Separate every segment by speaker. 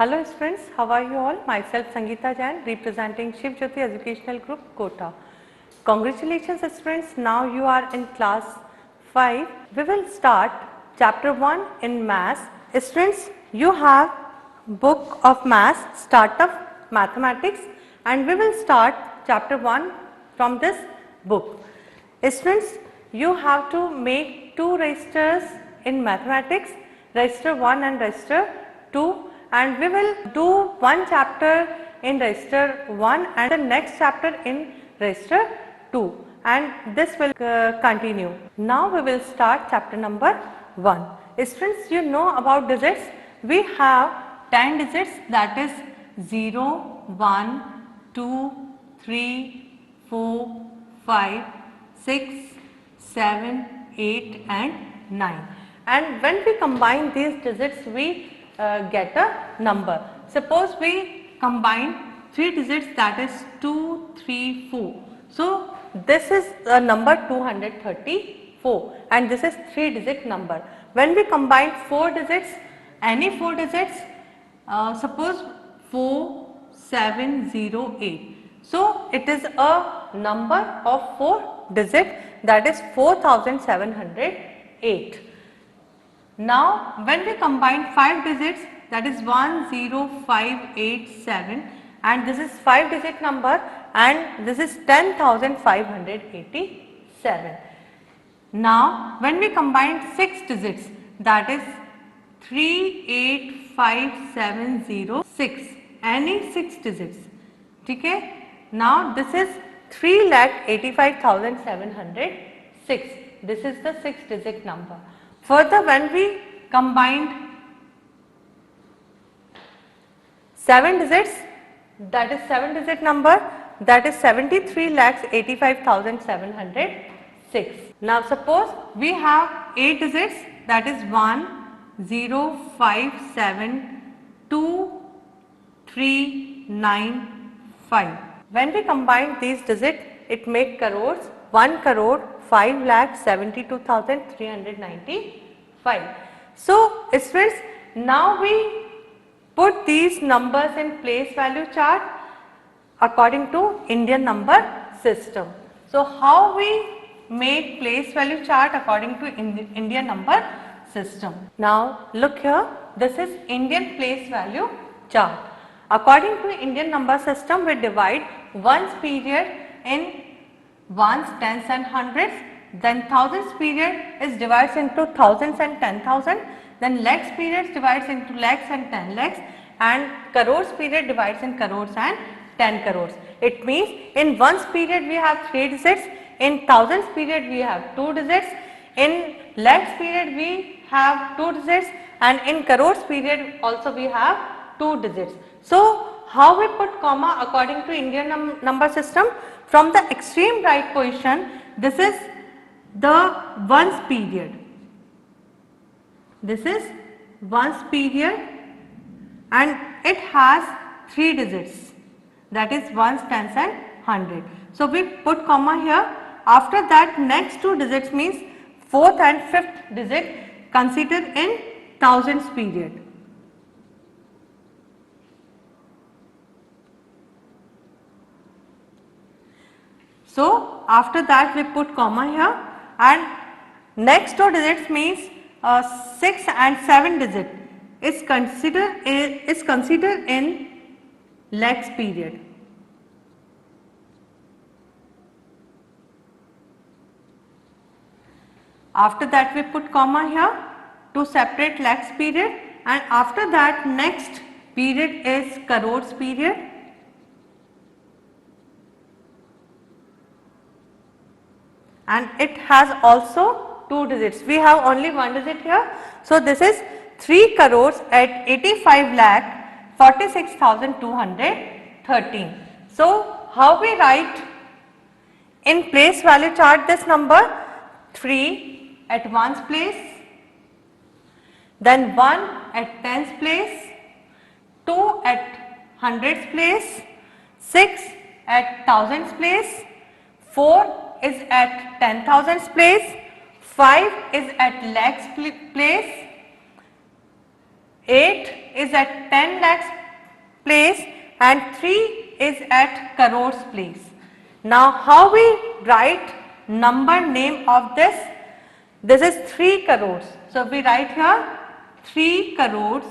Speaker 1: Hello students, how are you all? Myself Sangeeta Jain representing Shiv Jyoti Educational Group, Kota. Congratulations students, now you are in class 5. We will start chapter 1 in maths. Students, you have book of maths, start of mathematics, and we will start chapter 1 from this book. Students, you have to make two registers in mathematics, register 1 and register 2, and we will do one chapter in register 1 and the next chapter in register 2, and this will continue. Now we will start chapter number 1. Students, you know about digits. We have 10 digits, that is 0, 1, 2, 3, 4, 5, 6, 7, 8 and 9. And when we combine these digits, we get a number. Suppose we combine 3 digits, that is 2, 3, 4. So this is a number 234 and this is 3 digit number. When we combine 4 digits, any 4 digits, suppose 4708. So it is a number of 4 digit, that is 4708. Now when we combine 5 digits, that is 10587, and this is 5 digit number and this is 10,587. Now when we combine 6 digits, that is 385706, any 6 digits, okay. Now this is 3,85,706, this is the 6 digit number. Further, when we combined 7 digits, that is 7 digit number, that is 73,85,706. Now suppose we have 8 digits, that is 1057239. When we combine these digits, it makes crores. 1 crore 5,72,395. So students, now we put these numbers in place value chart according to Indian number system. So how we make place value chart according to Indian number system? Now look here, this is Indian place value chart. According to Indian number system, we divide ones period in ones, tens and hundreds, then thousands period is divided into thousands and 10,000, then lakhs period divides into lakhs and 10 lakhs, and crores period divides in crores and 10 crores. It means in ones period we have 3 digits, in thousands period we have 2 digits, in lakhs period we have 2 digits, and in crores period also we have 2 digits. So how we put comma according to Indian number system? From the extreme right position, this is the ones period. This is ones period and it has 3 digits, that is ones, tens and 100. So we put comma here. After that, next 2 digits means 4th and 5th digit considered in thousands period. So after that we put comma here, and next 2 digits means 6 and 7 digit is considered in lakhs period. After that we put comma here to separate lakhs period, and after that next period is crores period. And it has also 2 digits. We have only 1 digit here. So this is 3 crores at 85 lakh 46,213. So how we write in place value chart this number? 3 at ones place, then 1 at tens place, 2 at hundreds place, 6 at thousands place, 4 is at 10,000s place, 5 is at lakhs place, 8 is at 10 lakhs place and 3 is at crores place. Now how we write number name of this? This is 3 crores. So we write here 3 crores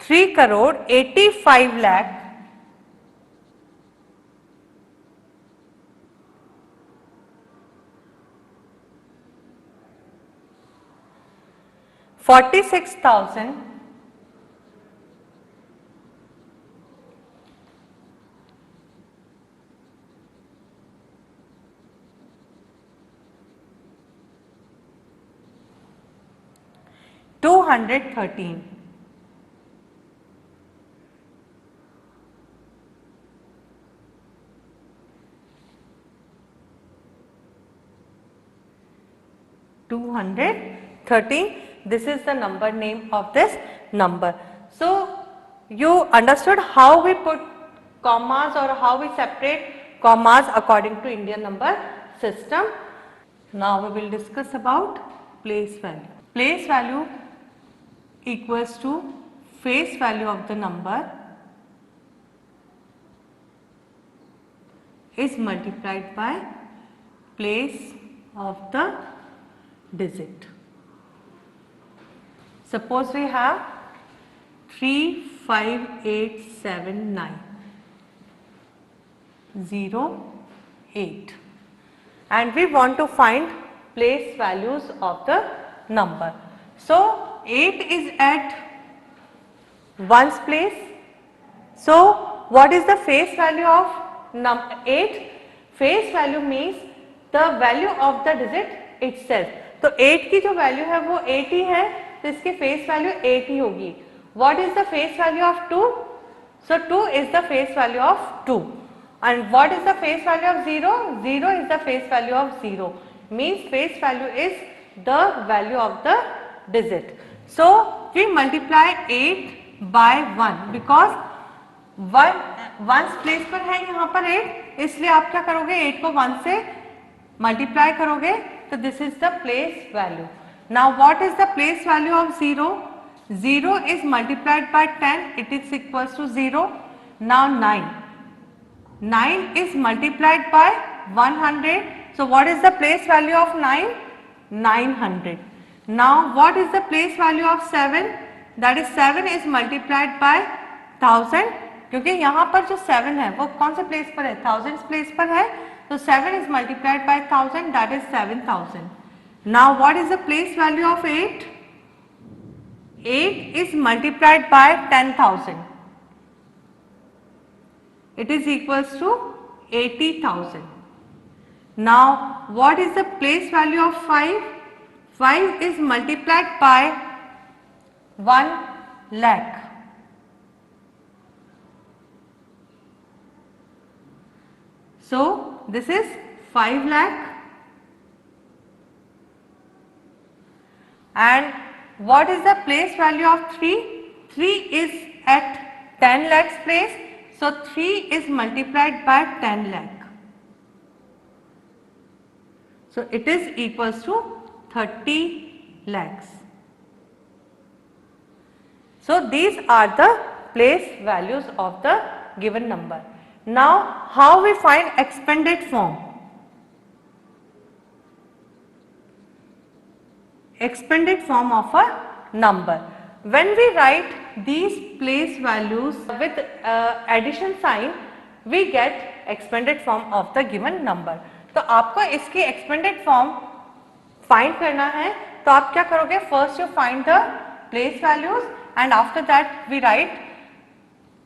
Speaker 1: 3 crore 85 lakh 46,000 213. This is the number name of this number. So you understood how we put commas or how we separate commas according to Indian number system. Now we will discuss about place value. Place value equals to face value of the number is multiplied by place of the digit. Suppose we have 3587908 and we want to find place values of the number. So 8 is at ones place. So what is the face value of 8? Face value means the value of the digit itself. तो 8 की जो value है वो 8 ही है, तो इसकी face value 8 ही होगी. What is the face value of 2? So 2 is the face value of 2. And what is the face value of 0? 0 is the face value of 0. Means face value is the value of the digit. So we multiply 8 by 1 because 1 ones place पर है यहाँ पर 8, इसलिए आप क्या करोगे 8 को 1 से मल्टीप्लाई करोगे तो this is the place value. Now what is the place value of 0? 0 is multiplied by 10, it is equals to 0. Now 9 is multiplied by 100. So what is the place value of 9? 900. Now what is the place value of 7? That is 7 is multiplied by 1000. क्योंकि यहाँ पर जो 7 है वो कौन से place पर है? थाउजेंड्स प्लेस पर है. तो 7 is multiplied by 1000, that is 7000. Now what is the place value of 8? 8 is multiplied by 10,000. It is equals to 80,000. Now what is the place value of 5? 5 is multiplied by 1 lakh. So this is 5 lakh. And what is the place value of 3? 3 is at 10 lakhs place. So 3 is multiplied by 10 lakh. So it is equals to 30 lakhs. So these are the place values of the given number. Now how we find expanded form? Expanded form of a number. When we write these place values with addition sign, we get expanded form of the given number. तो आपको इसकी expanded form find करना है, तो आप क्या करोगे? First you find the place values and after that we write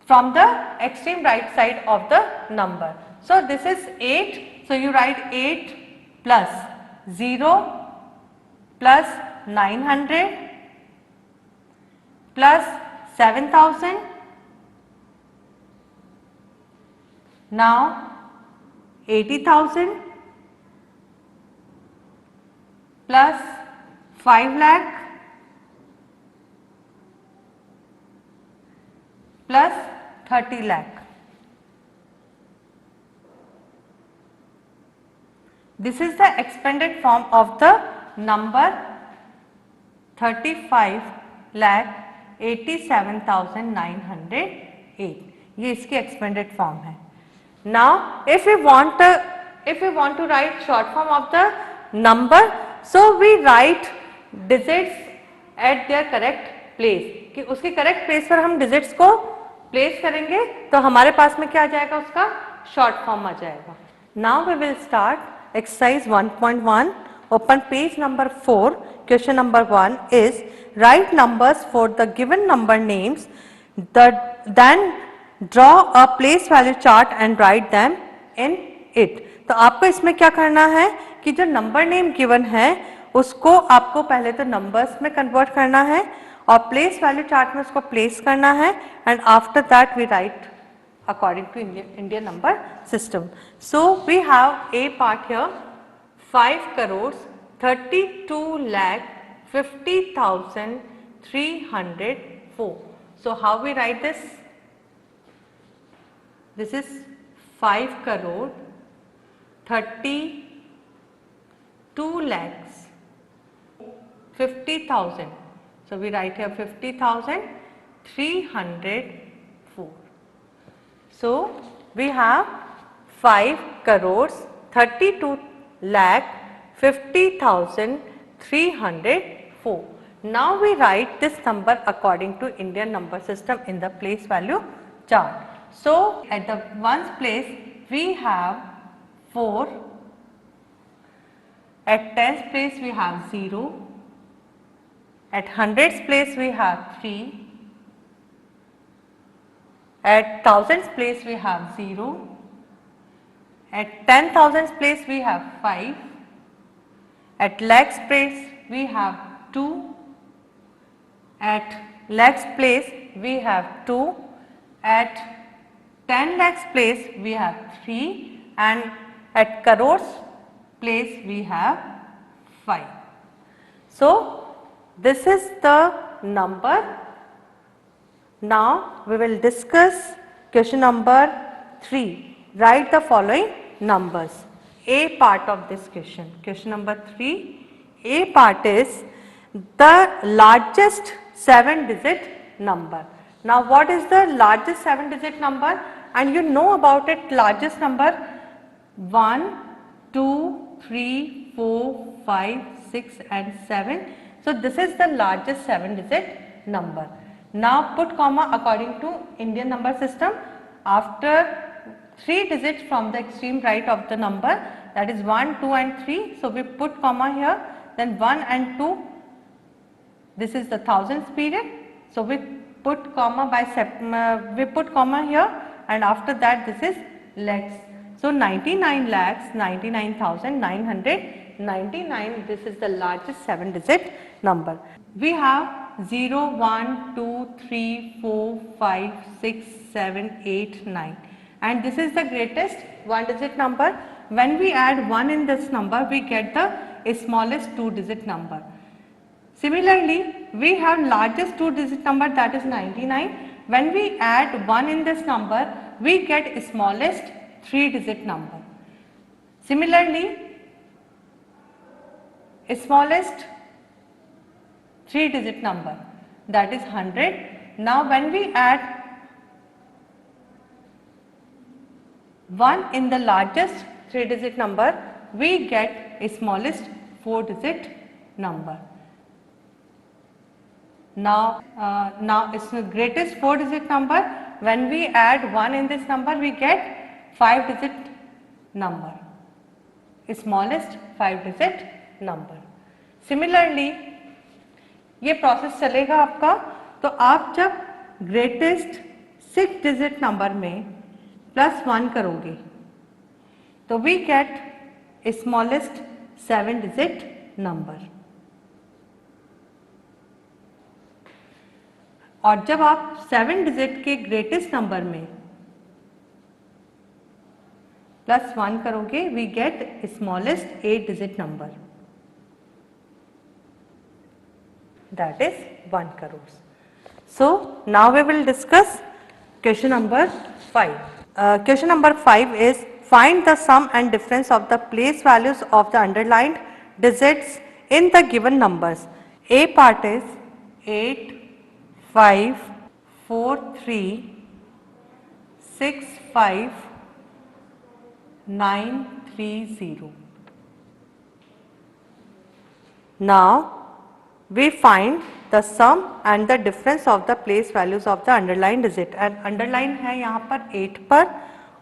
Speaker 1: from the extreme right side of the number. So this is 8, so you write 8 plus 0 plus 900 plus 7000. Now 80,000 plus 5 lakh plus 30 lakh. This is the expanded form of the number 35,87,908. ये इसकी expanded form है. Now, if we want to write short form of the number, so we write digits at their correct place. कि उसके correct place पर हम digits को place करेंगे तो हमारे पास में क्या आ जाएगा, उसका short form आ जाएगा. Now we will start exercise 1.1. Open page number 4. Question number 1 is write numbers for the given number names. Then draw a place value chart and write them in it. तो आपको इसमें क्या करना है कि जो number name given है उसको आपको पहले तो नंबर्स में कन्वर्ट करना है और प्लेस वैल्यू चार्ट में उसको प्लेस करना है and after that we write according to Indian number system. So we have a part here, 5 crores 32 lakh 50,304. So how we write this? This is 5 crore 32 lakhs 50,000. So we write here 50,304. So we have 5 crores 32 lakh 50,304. Now we write this number according to Indian number system in the place value chart. So at the ones place we have 4, at tens place we have 0, at hundreds place we have 3, at thousands place we have 0, at 10,000s place we have 5, at lakhs place we have 2, at lakhs place we have 2, at 10 lakhs place we have 3 and at crores place we have 5. So this is the number. Now we will discuss question number 3. Write the following numbers. A part of this question. Question number 3. A part is the largest 7-digit number. Now what is the largest 7-digit number? And you know about it, largest number 1, 2, 3, 4, 5, 6 and 7. So this is the largest 7-digit number. Now put comma according to Indian number system after 3 digits from the extreme right of the number, that is 1, 2 and 3. So we put comma here, then 1 and 2, this is the thousands period. So we put comma here and after that this is lakhs. So 99 lakhs 99,999, this is the largest 7-digit number. We have 0, 1, 2, 3, 4, 5, 6, 7, 8, 9 and this is the greatest 1-digit number. When we add 1 in this number we get the smallest 2-digit number. Similarly, we have largest 2-digit number, that is 99. When we add 1 in this number we get smallest 3-digit number. Similarly, smallest 3-digit number, that is 100. Now when we add 1 in the largest 3-digit number we get smallest 4-digit number. Now it's the greatest 4-digit number. When we add 1 in this number we get 5-digit number, smallest 5-digit number. Similarly, ये process चलेगा आपका, तो आप जब greatest 6-digit number में +1 करोगे तो we get smallest 7-digit number, और जब आप 7-digit के ग्रेटेस्ट नंबर में +1 करोगे we get smallest 8-digit number, that is 1 crores. So now we will discuss question number 5. Question number 5 is find the sum and difference of the place values of the underlined digits in the given numbers. A part is 8, 5, 4, 3, 6, 5, 9, 3, 0. Now, we find the sum and the difference of the place values of the underlined digit, and underline है यहाँ पर 8 पर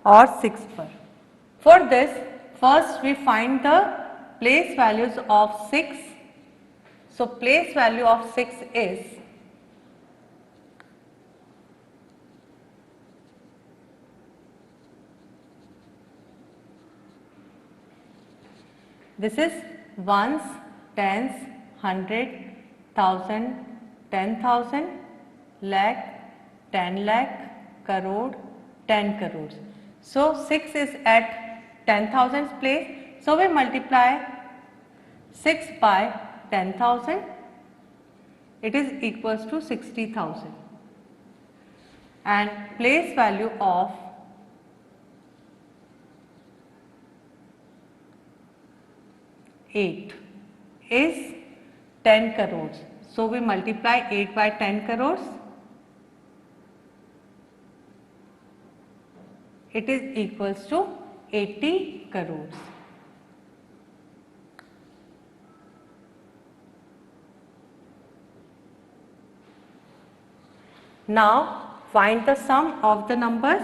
Speaker 1: और 6 पर. For this, first we find the place values of 6. So, place value of 6 is this is ones, tens, hundred, thousand, 10,000, lakh, 10 lakh, crore, 10 crores. So 6 is at 10,000 place. So we multiply 6 by 10,000. It is equals to 60,000. And place value of 8 is 10 crores. So we multiply 8 by 10 crores. It is equals to 80 crores. Now find the sum of the numbers.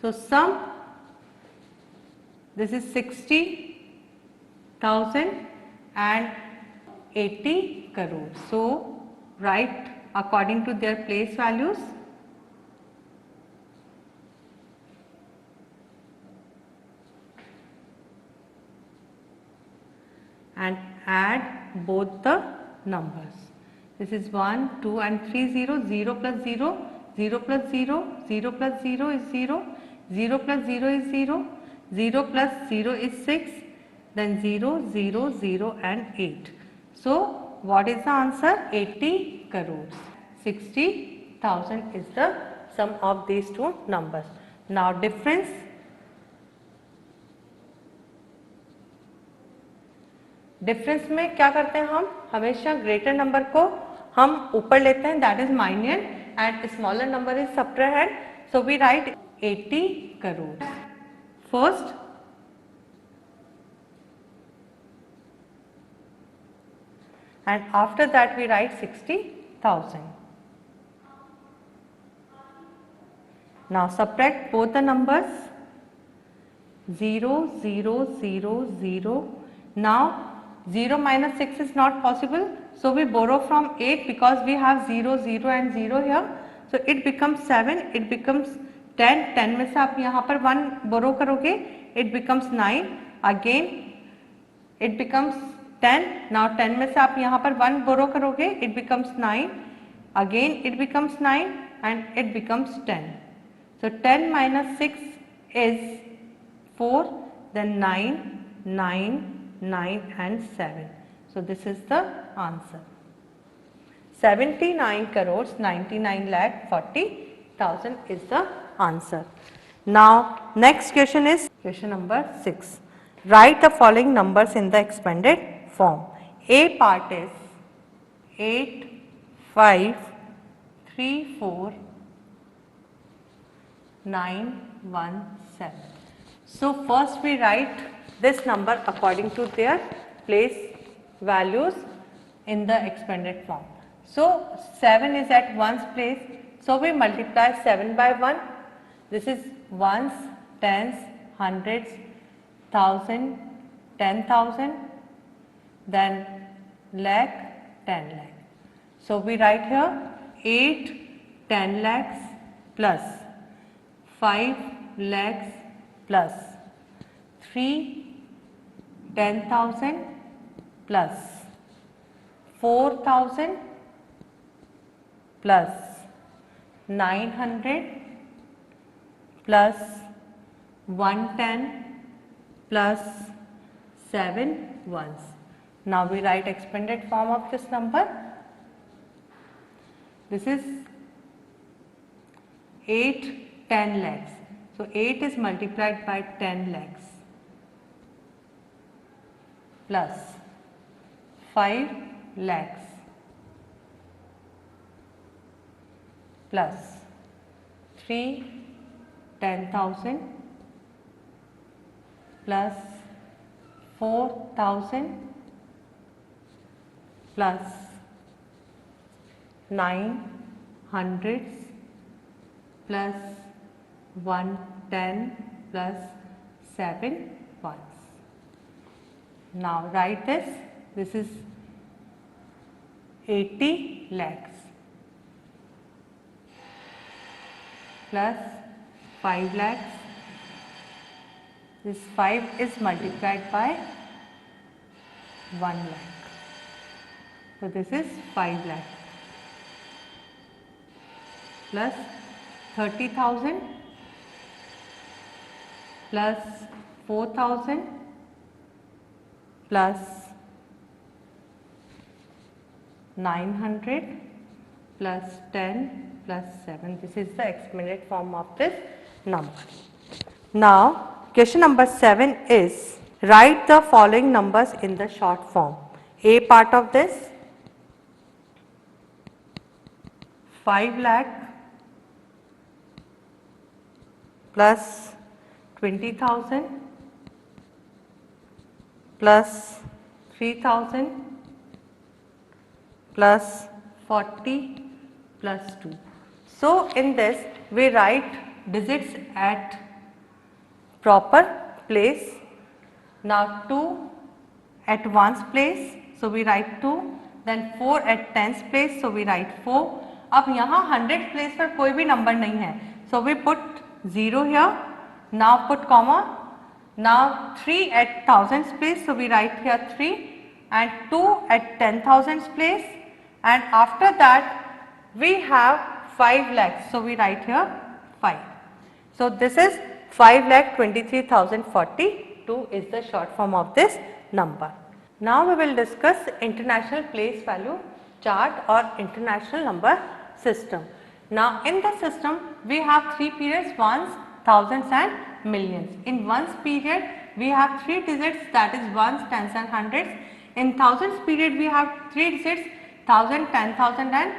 Speaker 1: So sum, this is 60,000 and 80 crores. So write according to their place values. And add both the numbers. This is 1, 2 and 3 0, 0 plus 0, 0 plus 0, 0 plus 0 is 0, 0 plus 0 is 0, 0 plus 0 is 6, then 0, 0, 0 and 8. So what is the answer? 80 crores. 60,000 is the sum of these two numbers. Now difference. Difference में क्या करते हैं हम हमेशा greater number को हम ऊपर लेते हैं, that is minus, and smaller number is subtract. So we write 80 crore first, and after that we write 60,000. Now subtract both the numbers 0, 0, 0, 0. Now 0 minus 6 is not possible, so we borrow from 8 because we have 0, 0 and 0 here. So it becomes 7, it becomes 10, 10 में से आप यहाँ पर 1 borrow करोगे, it becomes 9, again it becomes 10, now 10 में से आप यहाँ पर 1 borrow करोगे, it becomes 9, again it becomes 9 and it becomes 10. So 10 minus 6 is 4, then 9, 9, 9 and 7. So this is the answer. 79 crores 99 lakh 40,000 is the answer. Now next question is question number 6. Write the following numbers in the expanded form. A part is 8, 5, 3, 4, 9, 1, 7. So first we write this number according to their place values in the expanded form. So 7 is at 1's place, so we multiply 7 by 1. This is ones, tens, hundreds, 1,000, 10,000, then lakh, 10 lakh. So we write here 8 10 lakhs plus 5 lakhs plus 3 10,000 plus 4,000 plus 900 plus 110 plus 7 ones. Now we write expanded form of this number. This is 8 10 lakhs. So 8 is multiplied by 10 lakhs plus 5 lakhs plus 3 10,000 plus 4,000 plus 9 hundreds plus 110 plus 7 ones. Now write this is 80 lakhs plus 5 lakhs. This 5 is multiplied by 1 lakh. So this is 5 lakh plus 30,000 plus 4,000 plus 900 plus 10 plus 7. This is the expanded form of this number. Now question number 7 is write the following numbers in the short form. A part of this 5 lakh plus 20,000 plus 3,000 plus 40 plus 2. So in this we write digits at proper place. Now 2 at ones place, so we write 2, then 4 at tens place, so we write 4. अब यहाँ 100 place पर कोई भी number नहीं है, so we put 0 here, now put comma, now 3 at thousands place, so we write here 3 and 2 at 10,000s place, and after that we have 5 lakhs, so we write here 5. So this is 5,23,042 is the short form of this number. Now we will discuss international place value chart or international number system. Now in the system we have 3 periods, ones, thousands and millions. In ones period we have 3 digits, that is ones, tens and hundreds. In thousands period we have 3 digits, 1000, 10,000 and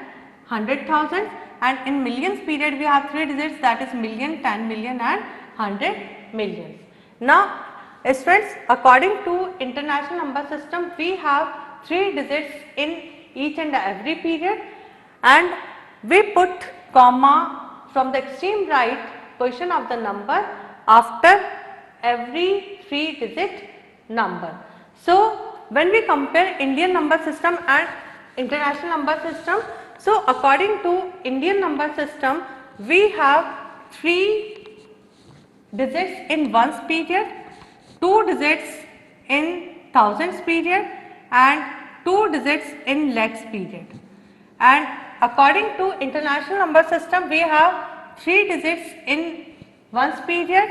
Speaker 1: 100,000, and in millions period we have 3 digits, that is million, 10 million and 100 millions. Now students, according to international number system we have 3 digits in each and every period, and we put comma from the extreme right position of the number after every 3 digit number. So when we compare Indian number system and international number system, so according to Indian number system we have 3 digits in ones period, 2 digits in thousands period and 2 digits in lakhs period. And according to international number system we have 3 digits in ones period.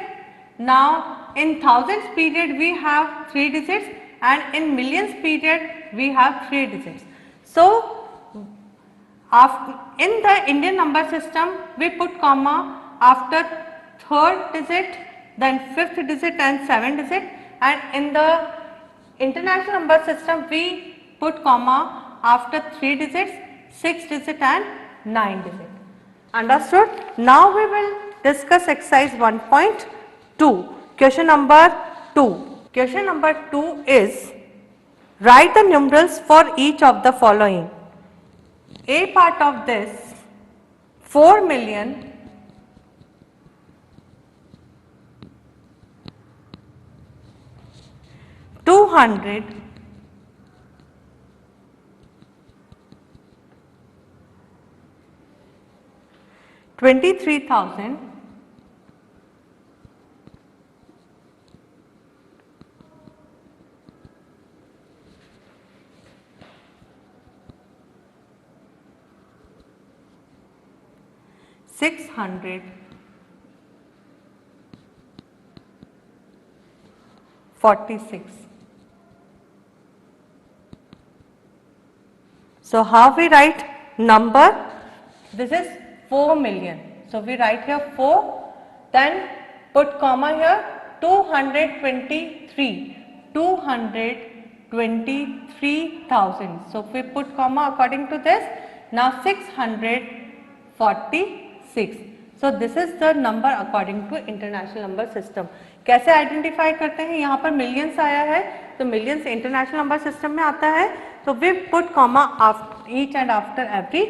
Speaker 1: Now in thousands period we have 3 digits, and in millions period we have 3 digits. So after, in the Indian number system we put comma after third digit, then fifth digit and seventh digit, and in the international number system we put comma after 3 digits, 6 digit and 9 digit. Understood? Now we will discuss exercise 1.2. Question number 2. Question number 2 is write the numerals for each of the following. A part of this 4 million 200 23,000 600 46. So how we write number? This is 4 million. So we write here 4, then put comma here, 223,000. So we put comma according to this. Now 646. So this is the number according to international number system. कैसे identify करते हैं? यहाँ पर millions आया है तो millions international number system में आता है, तो we put comma each and after every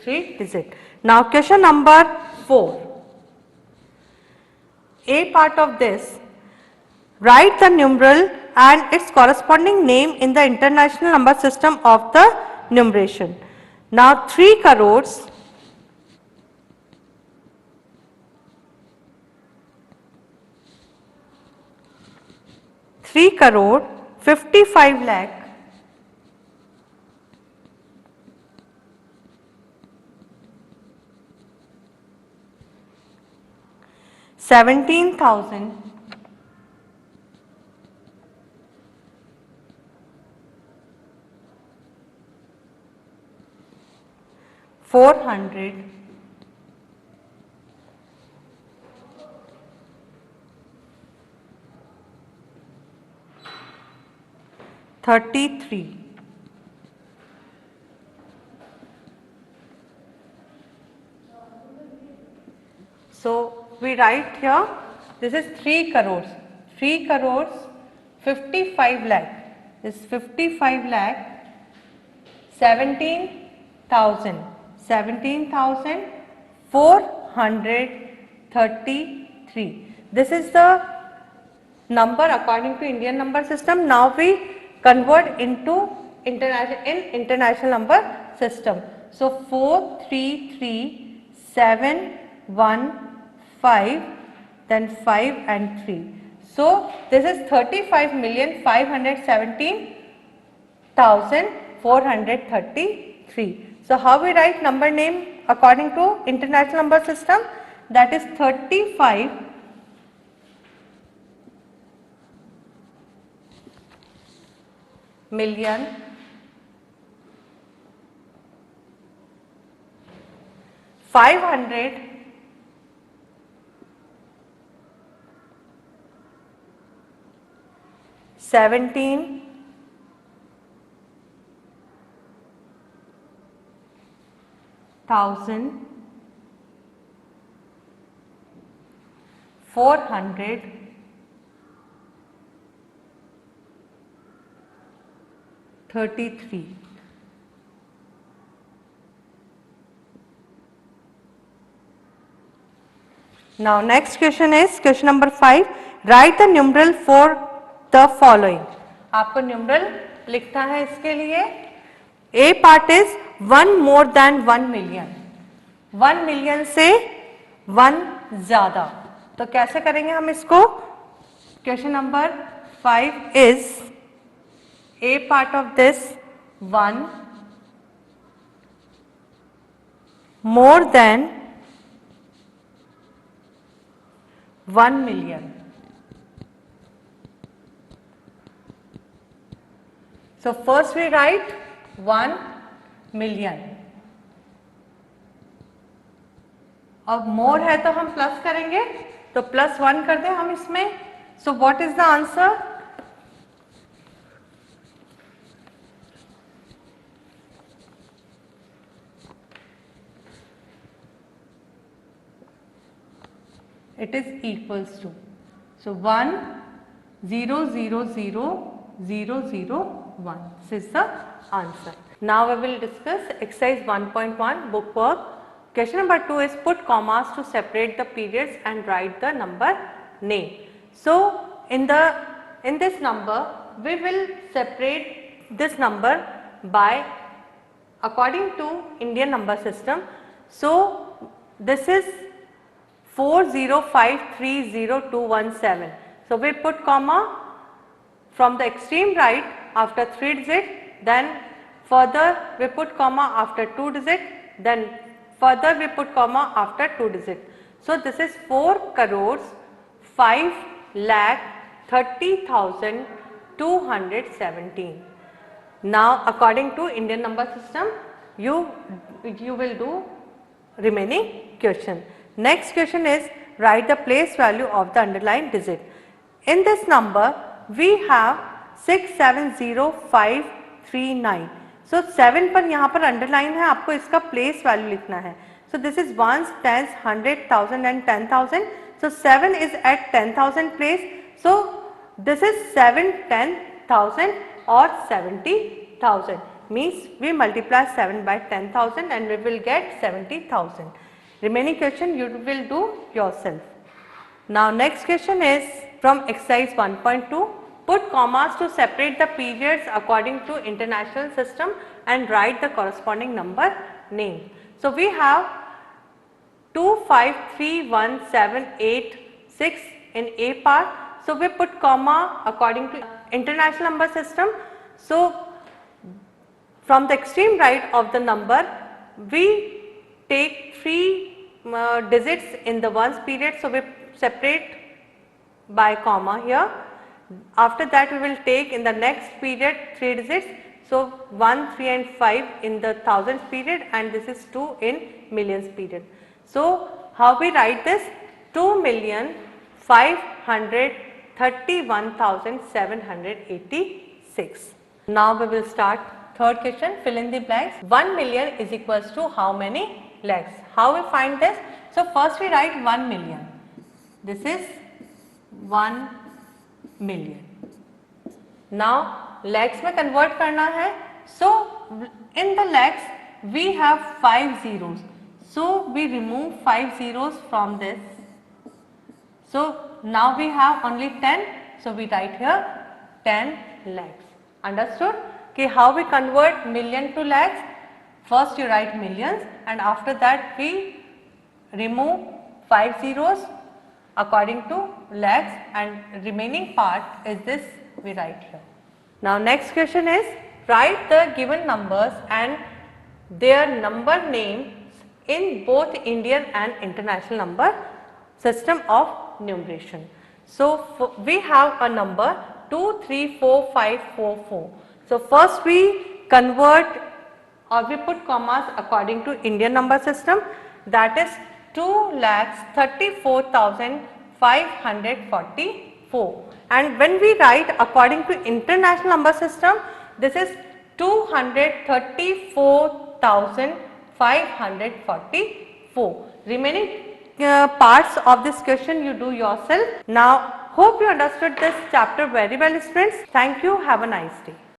Speaker 1: 3 digit. Now question number 4. A part of this, write the numeral and its corresponding name in the international number system of the numeration. Now 3 crores 55 lakh 17,000 400 33. So we write here, this is 3 crores. 3 crores 55 lakh. This 55 lakh 17,433. This is the number according to Indian number system. Now we convert into international number system. So 433,715, then 5 and 3. So this is 35,517,433. So how we write number name according to international number system? That is 35 million 500 17,433. Now next question is question number 5. Write the numeral for the following. आपको numeral लिखना है इसके लिए. A part is 1 more than 1 million. 1 million से 1 ज्यादा. तो कैसे करेंगे हम इसको? Question number 5 is A part of this 1 more than 1 million. So first we write 1 million. अब more है तो हम प्लस करेंगे, तो +1 कर दें हम इसमें. So what is the answer? It is equals to, so 1 0 0 0 0 0 1. This is the answer. Now we will discuss exercise 1.1 book work. Question number 2 is put commas to separate the periods and write the number name. So in this number we will separate this number by according to Indian number system. So this is 40530217. So we put comma from the extreme right after 3 digit, then further we put comma after 2 digit, then further we put comma after 2 digit. So this is 4 crores 5,30,217. Now according to Indian number system you will do remaining question. Next question is write the place value of the underlying digit. In this number we have 670539. So 7 पर यहाँ पर underline है, आपको इसका place value लिखना है. So this is ones, tens, 100,000 and 10,000. So 7 is at 10,000 place. So this is 7 10,000 or 70,000. Means we multiply 7 by 10,000 and we will get 70,000. Remaining question you will do yourself. Now next question is from exercise 1.2. Put commas to separate the periods according to international system and write the corresponding number name. So we have 2, 5, 3, 1, 7, 8, 6 in A part. So we put comma according to international number system. So from the extreme right of the number we take 3 digits in the ones period. So we separate by comma here. After that we will take in the next period 3 digits. So 1, 3 and 5 in the thousands period and this is 2 in millions period. So how we write this? 2,531,786. Now we will start third question, fill in the blanks. 1 million is equals to how many lakhs? How we find this? So first we write 1 million. This is 1 million. Now lakhs में convert करना है. So in the lakhs we have 5 zeros. So we remove 5 zeros from this. So now we have only 10. So we write here 10 lakhs. Understood? Okay, how we convert million to lakhs? First you write millions and after that we remove 5 zeros according to lakhs and remaining part is this we write here. Now next question is write the given numbers and their number names in both Indian and international number system of numeration. So we have a number 234544. So first we convert or we put commas according to Indian number system, that is 2,34,544. And when we write according to international number system, this is 234,544. Remaining parts of this question you do yourself. Now hope you understood this chapter very well, students. Thank you. Have a nice day.